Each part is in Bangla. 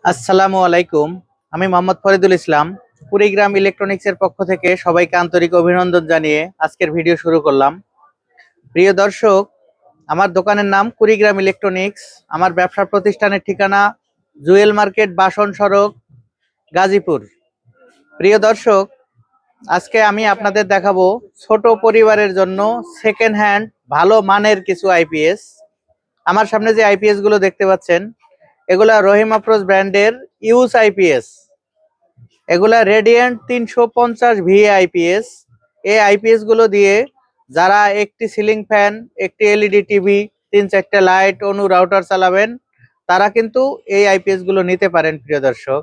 আসসালামু আলাইকুম। আমি মোহাম্মদ ফরিদুল ইসলাম। কুড়িগ্রাম ইলেকট্রনিক্সের পক্ষ থেকে সবাইকে আন্তরিক অভিনন্দন জানিয়ে আজকের ভিডিও শুরু করলাম। প্রিয় দর্শক, আমার দোকানের নাম কুড়িগ্রাম ইলেকট্রনিক্স। আমার ব্যবসা প্রতিষ্ঠানের ঠিকানা জুয়েল মার্কেট, বাসন সড়ক, গাজীপুর। প্রিয় দর্শক, আজকে আমি আপনাদের দেখাবো ছোট পরিবারের জন্য সেকেন্ড হ্যান্ড ভালো মানের কিছু আইপিএস। আমার সামনে যে আইপিএস গুলো দেখতে পাচ্ছেন, এগুলা রহিম আফরোজ ব্র্যান্ডের ইউজ আইপিএস। এগুলা রেডিয়েন্ট 350 ভি আইপিএস। এই আইপিএস গুলো দিয়ে যারা একটি সিলিং ফ্যান, একটি এলইডি টিভি, 3-4টে লাইট, অনু রাউটার চালাবেন, তারা কিন্তু এই আইপিএস গুলো নিতে পারেন। প্রিয় দর্শক,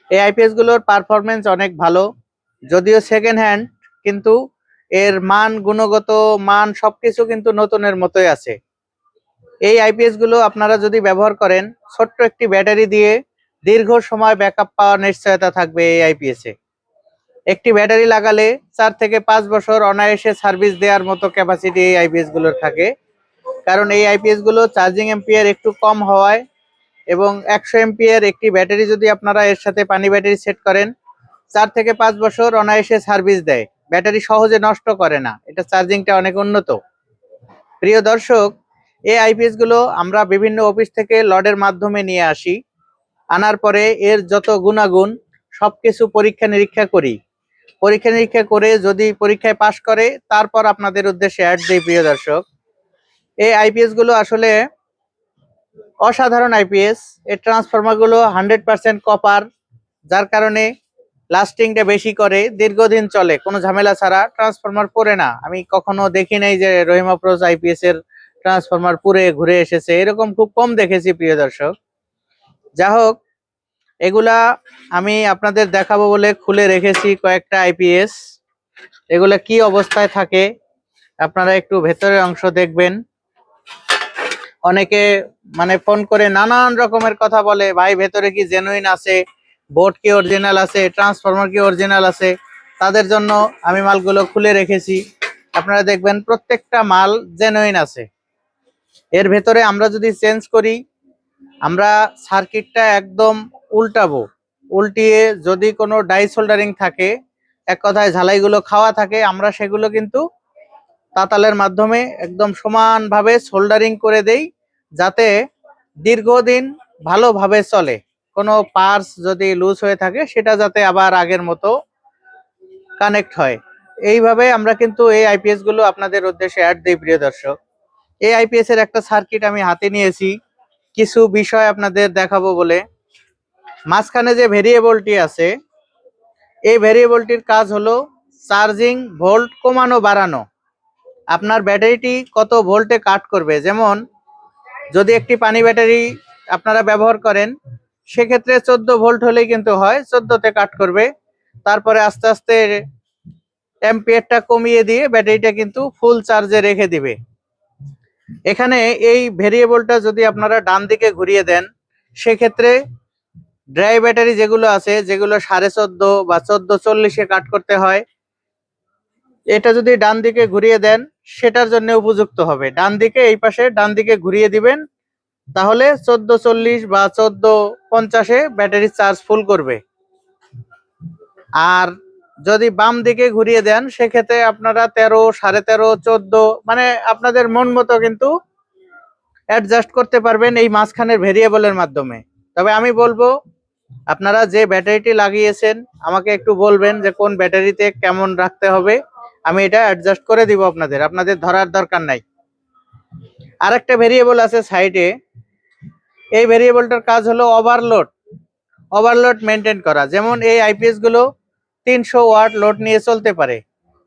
এই আইপিএস গুলোর পারফরমেন্স অনেক ভালো, যদিও সেকেন্ড হ্যান্ড, কিন্তু এর মান, গুণগত মান সবকিছু কিন্তু নতুনের মতোই আছে। এই আইপিএস গুলো আপনারা যদি ব্যবহার করেন, ছোট্ট একটি ব্যাটারি দিয়ে দীর্ঘ সময় ব্যাকআপ পাওয়ার নিশ্চয়তা থাকবে এই আইপিএস এ। একটি ব্যাটারি লাগালে 4 থেকে 5 বছর অনায়াসে সার্ভিস দেওয়ার মতো ক্যাপাসিটি এই আইপিএস গুলোর থাকে। কারণ এই আইপিএস গুলো চার্জিং এম্পিয়ার একটু কম হওয়ায়, এবং 100 এম্পিয়ার একটি ব্যাটারি যদি আপনারা এর সাথে পানি ব্যাটারি সেট করেন, 4 থেকে 5 বছর অনায়াসে সার্ভিস দেয়। ব্যাটারি সহজে নষ্ট করে না, এটা চার্জিংটা অনেক উন্নত। প্রিয় দর্শক, এই আইপিএস গুলো আমরা বিভিন্ন অফিস থেকে লটের মাধ্যমে নিয়ে আসি। আনার পরে এর যত গুণাগুণ সবকিছু পরীক্ষা নিরীক্ষা করি। পরীক্ষা নিরীক্ষা করে যদি পরীক্ষায় পাশ করে, তারপর আপনাদের উদ্দেশ্যে অ্যাড দিই। প্রিয় দর্শক, এই আইপিএস গুলো আসলে অসাধারণ আইপিএস। এর ট্রান্সফরমার গুলো 100% কপার, যার কারণে লাস্টিংটা বেশি করে, দীর্ঘদিন চলে, কোনো ঝামেলা ছাড়া ট্রান্সফরমার পড়ে না। আমি কখনো দেখি নাই যে রহিম আফরোজ আইপিএস এর ট্রান্সফরমার পুড়ে ঘুরে এসেছে, এরকম খুব কম দেখেছি। প্রিয় দর্শক, যা হোক, এগুলা আমি আপনাদের দেখাবো বলে খুলে রেখেছি কয়েকটা আইপিএস। এগুলা কি অবস্থায় থাকে আপনারা একটু ভেতরের অংশ দেখবেন। অনেকে ফোন করে নানান রকমের কথা বলে, ভাই ভেতরে কি জেনুইন আছে, বোর্ড কি অরিজিনাল আছে, ট্রান্সফরমার কি অরিজিনাল আছে। তাদের জন্য আমি মালগুলো খুলে রেখেছি। আপনারা দেখবেন প্রত্যেকটা মাল জেনুইন আছে। এর ভেতরে আমরা যদি চেঞ্জ করি, আমরা সার্কিটটা একদম উল্টাবো। উল্টিয়ে যদি কোনো ডাই সোল্ডারিং থাকে, এক কথায় ঝালাইগুলো খাওয়া থাকে, আমরা সেগুলো কিন্তু তাতালের মাধ্যমে একদম সমানভাবে সোল্ডারিং করে দেই, যাতে দীর্ঘদিন ভালোভাবে চলে। কোনো পার্টস যদি লুজ হয়ে থাকে, সেটা যাতে আবার আগের মতো কানেক্ট হয়। এইভাবে আমরা কিন্তু এই আইপিএস গুলো আপনাদের উদ্দেশ্যে অ্যাড দিই। প্রিয় দর্শক, এই আইপিএস এর একটা সার্কিট আমি হাতে নিয়েছি, কিছু বিষয় আপনাদের দেখাবো বলে। মাঝখানে যে ভেরিয়েবলটি আছে, এই ভেরিয়েবলটির কাজ হলো চার্জিং ভোল্ট কমানো বাড়ানো। আপনার ব্যাটারিটি কত ভোল্টে কাট করবে, যেমন যদি একটি পানি ব্যাটারি আপনারা ব্যবহার করেন, সেক্ষেত্রে 14 ভোল্ট হলেই কিন্তু হয়, 14তে কাট করবে। তারপরে আস্তে আস্তে অ্যাম্পিয়ারটা কমিয়ে দিয়ে ব্যাটারিটা কিন্তু ফুল চার্জে রেখে দিবে। এখানে এই ভেরিয়েবলটা যদি আপনারা ডান দিকে ঘুরিয়ে দেন, সেক্ষেত্রে ড্রাই ব্যাটারি যেগুলো আছে, যেগুলো 14.5 বা 1440-এ কাট করতে হয়, এটা যদি ডান দিকে ঘুরিয়ে দেন, সেটার জন্য উপযুক্ত হবে। ডান দিকে, এই পাশে ডান দিকে ঘুরিয়ে দিবেন, তাহলে 1440 বা 1450-এ ব্যাটারি চার্জ ফুল করবে। আর যদি বাম দিকে ঘুরিয়ে দেন, সেক্ষেত্রে আপনারা 13, 13.5, 14, আপনাদের মন মতো কিন্তু অ্যাডজাস্ট করতে পারবেন এই মাঝখানের ভেরিয়েবলের মাধ্যমে। তবে আমি বলবো, আপনারা যে ব্যাটারিটি লাগিয়েছেন, আমাকে একটু বলবেন যে কোন ব্যাটারিতে কেমন রাখতে হবে, আমি এটা অ্যাডজাস্ট করে দিব। আপনাদের ধরার দরকার নাই। আরেকটা ভেরিয়েবল আছে সাইডে, এই ভেরিয়েবলটার কাজ হলো ওভারলোড মেনটেন করা। যেমন এই আইপিএস গুলো 300 ওয়াট লোড নিয়ে চলতে পারে,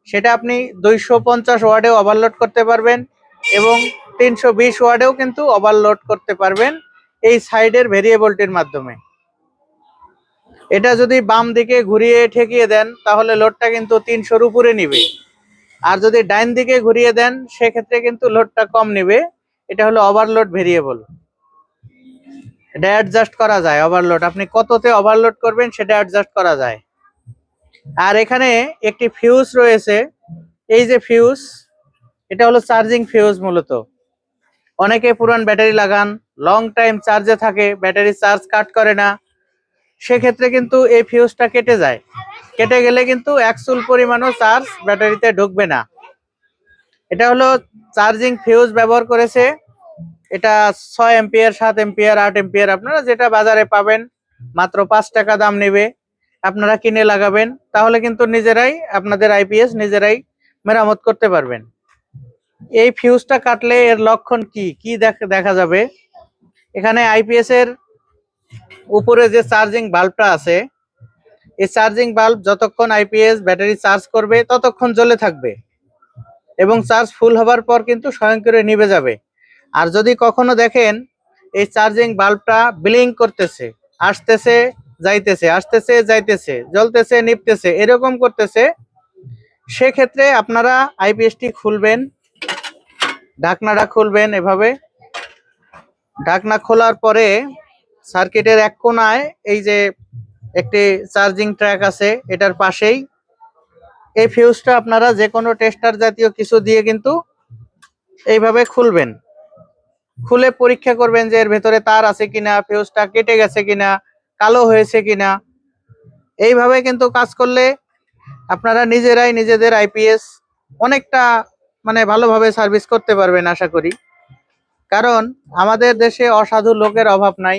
সেটা আপনি 250 ওয়াটেও ওভারলোড করতে পারবেন, এবং 320 ওয়াটেও কিন্তু ওভারলোড করতে পারবেন এই সাইডের ভেরিয়েবলটির মাধ্যমে। এটা যদি বাম দিকে ঘুরিয়ে ঠেকিয়ে দেন, তাহলে লোডটা কিন্তু 300-র উপরে নিবে। আর যদি ডাইন দিকে ঘুরিয়ে দেন, সেক্ষেত্রে কিন্তু লোডটা কম নিবে। এটা হলো ওভারলোড ভেরিয়েবল। এটা অ্যাডজাস্ট করা যায়। ওভারলোড আপনি কততে ওভারলোড করবেন সেটা অ্যাডজাস্ট করা যায়। আর এখানে একটি ফিউজ রয়েছে। এই যে ফিউজ, এটা হলো চার্জিং ফিউজ মূলত। অনেকে পুরান ব্যাটারি লাগান, লং টাইম চার্জে থাকে, ব্যাটারি চার্জ কাট করে না, সেক্ষেত্রে কিন্তু এই ফিউজটা কেটে যায়। কেটে গেলে কিন্তু 1 চুল পরিমাণও চার্জ ব্যাটারিতে ঢুকবে না। এটা হলো চার্জিং ফিউজ ব্যবহার করেছে। এটা 6 এম্পিয়ার, 7 এম্পিয়ার, 8 এম্পিয়ার, আপনারা যেটা বাজারে পাবেন মাত্র 5 টাকা দাম নেবে। আপনারা কিনে লাগাবেন, তাহলে কিন্তু নিজেরাই আপনাদের আইপিএস নিজেরাই মেরামত করতে পারবেন। এই ফিউজটা কাটলে এর লক্ষণ কি কি দেখা যাবে? এখানে আইপিএস এর উপরে যে চার্জিং বাল্বটা আছে, এই চার্জিং বাল্ব যতক্ষণ আইপিএস ব্যাটারি চার্জ করবে ততক্ষণ জ্বলে থাকবে এবং চার্জ ফুল হবার পর কিন্তু স্বয়ং করে নিভে যাবে। আর যদি কখনো দেখেন এই চার্জিং বাল্বটা ব্লিঙ্ক করতেছে, আসতেছে যাইতেছে, আসতেছে যাইতেছে, জ্বলতেছে নিভতেছে, এরকম করতেছে, সেক্ষেত্রে আপনারা আইপিএসটি খুলবেন, ঢাকনাটা খুলবেন এভাবে। ঢাকনা খোলার পরে সার্কিটের এক কোণায় এই যে একটি চার্জিং ট্র্যাক আছে, এটার পাশেই এই ফিউজটা আপনারা যে কোনো টেস্টার জাতীয় কিছু দিয়ে কিন্তু এইভাবে খুলবেন। খুলে পরীক্ষা করবেন যে এর ভেতরে তার আছে কিনা, ফিউজটা কেটে গেছে কিনা, কালো হয়েছে কিনা। এইভাবে কিন্তু কাজ করলে আপনারা নিজেরাই নিজেদের আইপিএস অনেকটা ভালোভাবে সার্ভিস করতে পারবেন আশা করি। কারণ আমাদের দেশে অসাধু লোকের অভাব নাই।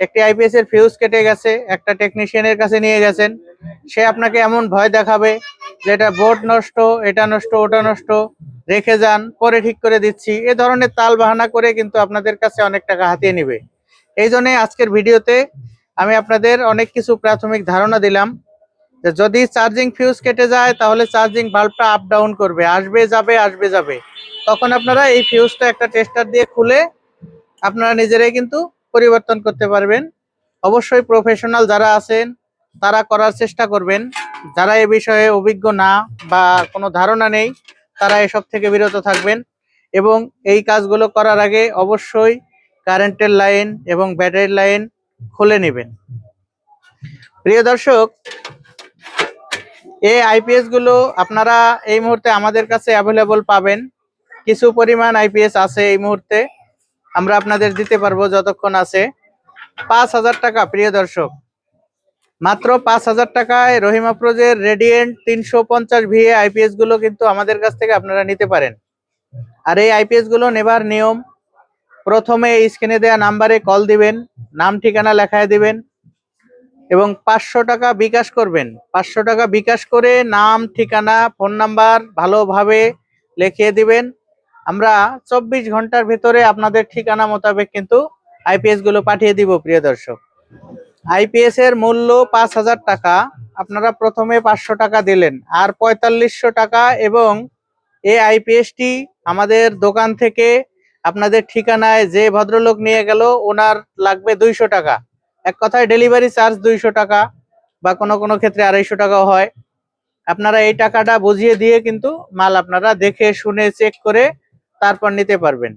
একটি আইপিএস এর ফিউজ কেটে গেছে, একটা টেকনিশিয়ানের কাছে নিয়ে গেছেন, সে আপনাকে এমন ভয় দেখাবে যে এটা বোর্ড নষ্ট, এটা নষ্ট, ওটা নষ্ট, রেখে যান, পরে ঠিক করে দিচ্ছি, এ ধরনের তাল বাহানা করে কিন্তু আপনাদের কাছে অনেক টাকা হাতিয়ে নিবে। এই জন্য আজকের ভিডিওতে আমি আপনাদের অনেক কিছু প্রাথমিক ধারণা দিলাম যে যদি চার্জিং ফিউজ কেটে যায় তাহলে চার্জিং বাল্বটা আপ ডাউন করবে, আসবে যাবে, আসবে যাবে। তখন আপনারা এই ফিউজটা একটা টেস্টার দিয়ে খুলে আপনারা নিজেরাই কিন্তু পরিবর্তন করতে পারবেন। অবশ্যই প্রফেশনাল যারা আছেন তারা করার চেষ্টা করবেন। যারা এ বিষয়ে অভিজ্ঞ না বা কোনো ধারণা নেই তারা এসব থেকে বিরত থাকবেন এবং এই কাজগুলো করার আগে অবশ্যই কারেন্টের লাইন এবং ব্যাটারির লাইন খুলে নেবেন। প্রিয় দর্শক, এই আইপিএস গুলো আপনারা এই মুহূর্তে আমাদের কাছে অ্যাভেলেবল পাবেন। কিছু পরিমাণ আইপিএস আছে এই মুহূর্তে, আমরা আপনাদের দিতে পারবো যতক্ষণ আছে। 5,000 টাকা প্রিয় দর্শক, মাত্র 5,000 টাকায় রহিম আফরোজের রেডিয়েন্ট 350 ভিএ আইপিএস গুলো কিন্তু আমাদের কাছ থেকে আপনারা নিতে পারেন। আর এই আইপিএস গুলো নেবার নিয়ম, প্রথমে স্ক্রিনে দেওয়া নাম্বারে কল দিবেন, নাম ঠিকানা লেখায় দিবেন এবং 500 টাকা বিকাশ করবেন। 500 টাকা বিকাশ করে নাম, ঠিকানা, ফোন নাম্বার ভালোভাবে লিখিয়ে দিবেন। আমরা 24 ঘন্টার ভিতরে আপনাদের ঠিকানা মোতাবেক কিন্তু আইপিএস গুলো পাঠিয়ে দিব। প্রিয় দর্শক, আইপিএস এর মূল্য 5,000 টাকা, আপনারা প্রথমে 500 টাকা দিলেন আর 4500 টাকা এবং এই আইপিএসটি আমাদের দোকান থেকে আপনাদের ঠিকানায় যে ভদ্রলোক নিয়ে গেল ওনার লাগবে 200 টাকা। এক কথায় ডেলিভারি চার্জ 200 টাকা বা কোনো কোনো ক্ষেত্রে 250 টাকাও হয়। আপনারা এই টাকাটা বুঝিয়ে দিয়ে কিন্তু মাল আপনারা দেখে শুনে চেক করে তারপর নিতে পারবেন।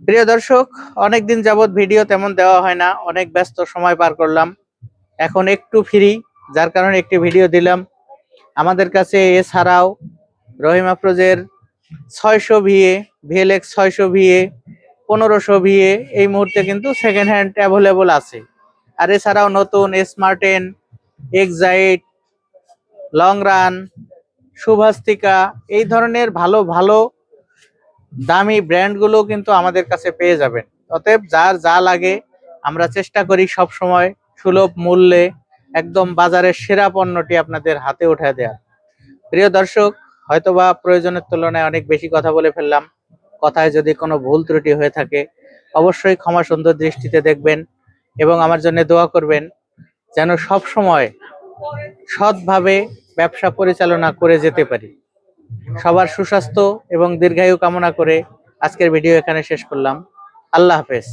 প্রিয় দর্শক, অনেকদিন যাবত ভিডিও তেমন দেওয়া হয় না, অনেক ব্যস্ত সময় পার করলাম, এখন একটু ফ্রি, যার কারণে একটি ভিডিও দিলাম। আমাদের কাছে এছাড়াও রহিম আফরোজের 600 ভিএ, ভিএলএক্স 600 ভিএ, 1500 ভিএ এই মুহূর্তে কিন্তু সেকেন্ড হ্যান্ড অ্যাভেলেবল আছে। আর এছাড়াও নতুন স্মার্টেন, এক্সাইট, লং রান, শুভাস্তিকা এই ধরনের ভালো ভালো দামি ব্র্যান্ডগুলো কিন্তু আমাদের কাছে পেয়ে যাবেন। অতএব যার যা লাগে আমরা চেষ্টা করি সব সময় সুলভ মূল্যে একদম বাজারের সেরা পণ্যটি আপনাদের হাতে উঠায় দেওয়ার। প্রিয় দর্শক, হয়তোবা প্রয়োজনের তুলনায় অনেক বেশি কথা বলে ফেললাম। কথায় যদি কোনো ভুল ত্রুটি হয়ে থাকে অবশ্যই ক্ষমা সুন্দর দৃষ্টিতে দেখবেন এবং আমার জন্য দোয়া করবেন যেন সব সময় সৎভাবে ব্যবসা পরিচালনা করে যেতে পারি। সবার সুস্বাস্থ্য এবং দীর্ঘায়ু কামনা করে আজকের ভিডিও এখানে শেষ করলাম। আল্লাহ হাফেজ।